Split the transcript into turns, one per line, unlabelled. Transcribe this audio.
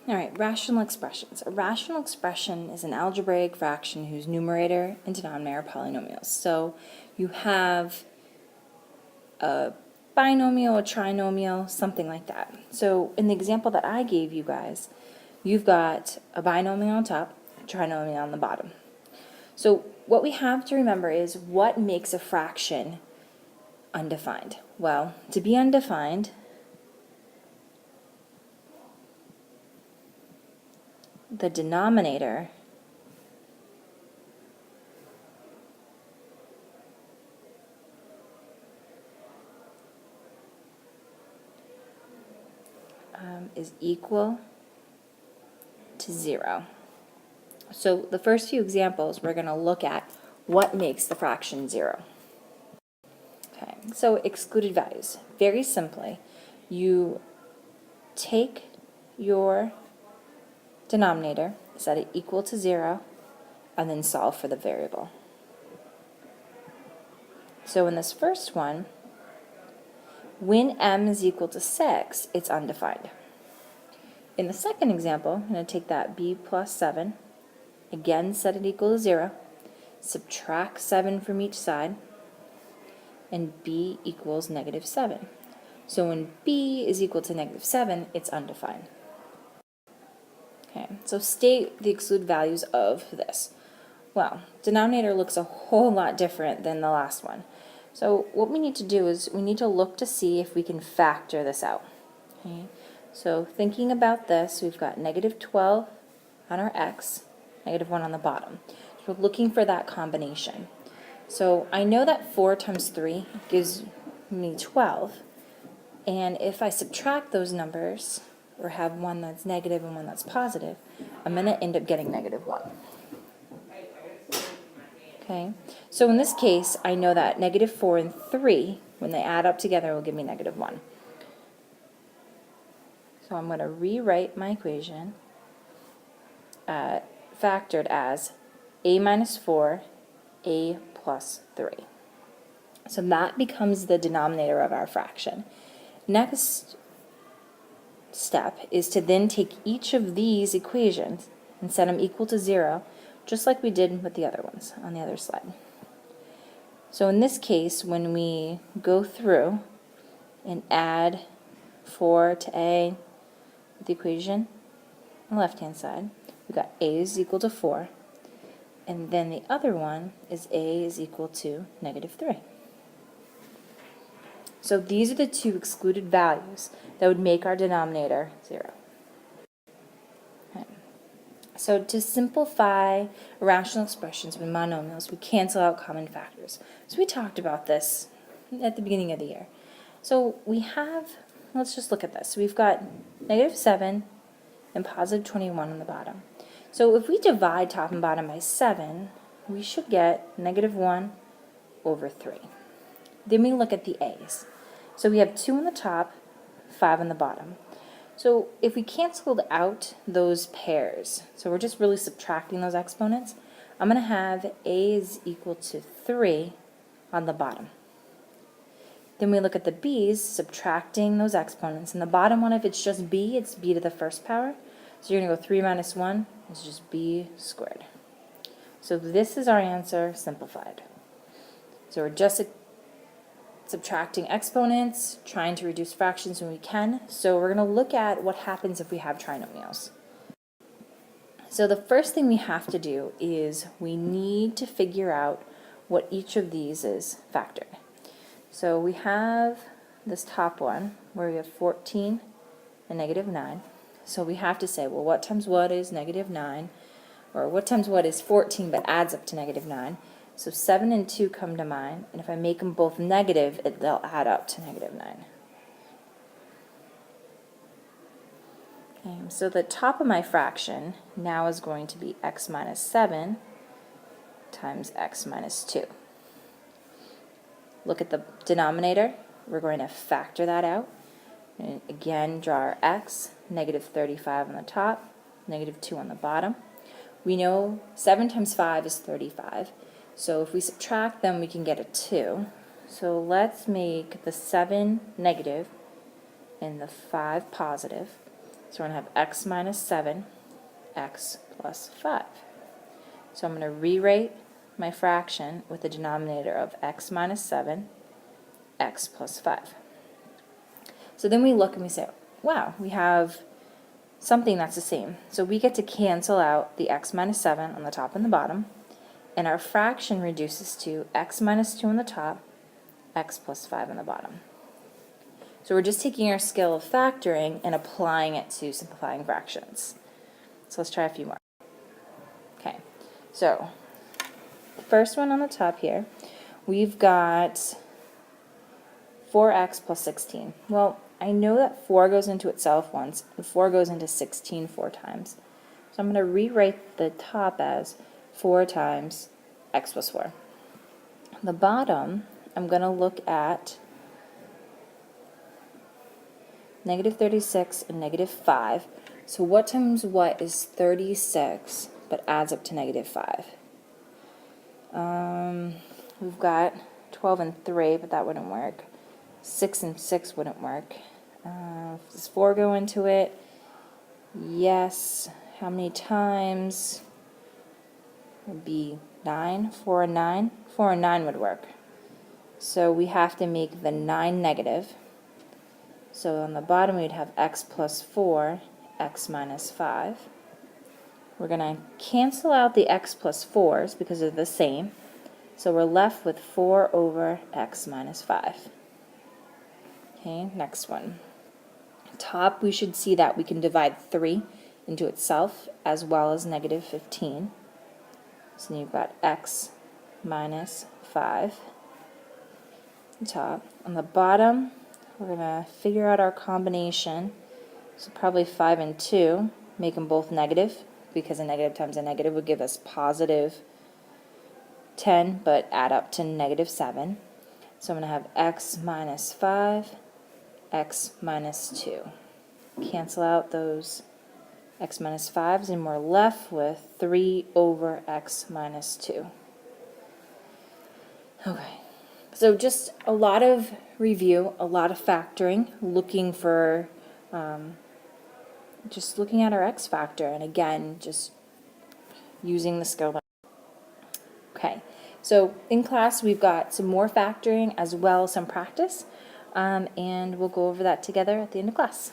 All right, rational expressions. A rational expression is an algebraic fraction whose numerator and denominator are polynomials. So you have a binomial, a trinomial, something like that. So in the example that I gave you guys, you've got a binomial on top, a trinomial on the bottom. So what we have to remember is what makes a fraction undefined. Well, to be undefined, the denominator is equal to 0. So the first few examples, we're going to look at what makes the fraction 0. Okay, so excluded values. Very simply, you take your denominator, set it equal to 0, and then solve for the variable. So in this first one, when m is equal to 6, it's undefined. In the second example, I'm going to take that b plus 7, again set it equal to 0, subtract 7 from each side, and b equals negative 7. So when b is equal to negative 7, it's undefined. Okay, so state the excluded values of this. Well, denominator looks a whole lot different than the last one. So what we need to do is we need to look to see if we can factor this out. Okay, so thinking about this, we've got negative 12 on our x, negative 1 on the bottom. So we're looking for that combination. So I know that 4 times 3 gives me 12. And if I subtract those numbers, or have one that's negative and one that's positive, I'm going to end up getting negative 1. Okay, so in this case, I know that negative 4 and 3, when they add up together, will give me negative 1. So I'm going to rewrite my equation factored as a minus 4, a plus 3. So that becomes the denominator of our fraction. Next step is to then take each of these equations and set them equal to 0, just like we did with the other ones on the other slide. So in this case, when we go through and add 4 to a with the equation on the left-hand side, we've got a is equal to 4, and then the other one is a is equal to negative 3. So these are the two excluded values that would make our denominator 0. Okay. So to simplify rational expressions with monomials, we cancel out common factors. So we talked about this at the beginning of the year. So we have, let's just look at this. We've got negative 7 and positive 21 on the bottom. So if we divide top and bottom by 7, we should get negative 1 over 3. Then we look at the a's. So we have 2 on the top, 5 on the bottom. So if we canceled out those pairs, so we're just really subtracting those exponents, I'm going to have a is equal to 3 on the bottom. Then we look at the b's, subtracting those exponents. And the bottom one, if it's just b, it's b to the first power. So you're going to go 3 minus 1 is just b squared. So this is our answer simplified. So we're just subtracting exponents, trying to reduce fractions when we can. So we're going to look at what happens if we have trinomials. So the first thing we have to do is we need to figure out what each of these is factored. So we have this top one where we have 14 and negative 9. So we have to say, well, what times what is negative 9? Or what times what is 14 but adds up to negative 9? So 7 and 2 come to mind, and if I make them both negative, they'll add up to negative 9. Okay, so the top of my fraction now is going to be x minus 7 times x minus 2. Look at the denominator. We're going to factor that out. And again, draw our x, negative 35 on the top, negative 2 on the bottom. We know 7 times 5 is 35. So if we subtract them, we can get a 2. So let's make the 7 negative and the 5 positive. So we're going to have x minus 7, x plus 5. So I'm going to rewrite my fraction with the denominator of x minus 7, x plus 5. So then we look and we say, wow, we have something that's the same. So we get to cancel out the x minus 7 on the top and the bottom, and our fraction reduces to x minus 2 on the top, x plus 5 on the bottom. So we're just taking our skill of factoring and applying it to simplifying fractions. So let's try a few more. Okay, so the first one on the top here, we've got 4x plus 16. Well, I know that 4 goes into itself once, and 4 goes into 16 4 times. So I'm going to rewrite the top as 4 times x plus 4. The bottom, I'm going to look at negative 36 and negative 5. So what times what is 36, but adds up to negative 5? We've got 12 and 3, but that wouldn't work. 6 and 6 wouldn't work. Does 4 go into it? Yes. How many times? Would be 9. 4 and 9. 4 and 9 would work. So we have to make the 9 negative. So on the bottom we'd have x plus 4, x minus 5. We're going to cancel out the x plus 4s because they're the same. So we're left with 4 over x minus 5. Okay, next one. Top, we should see that we can divide 3 into itself as well as negative 15. So you've got x minus 5. Top. On the bottom, we're going to figure out our combination. So probably 5 and 2, make them both negative, because a negative times a negative would give us positive 10, but add up to negative 7. So I'm going to have x minus 5, x minus 2. Cancel out those x minus 5s, and we're left with 3 over x minus 2. Okay, so just a lot of review, a lot of factoring, looking for, just looking at our x factor, and again, just using the skill. Okay, so in class we've got some more factoring as well as some practice, and we'll go over that together at the end of class.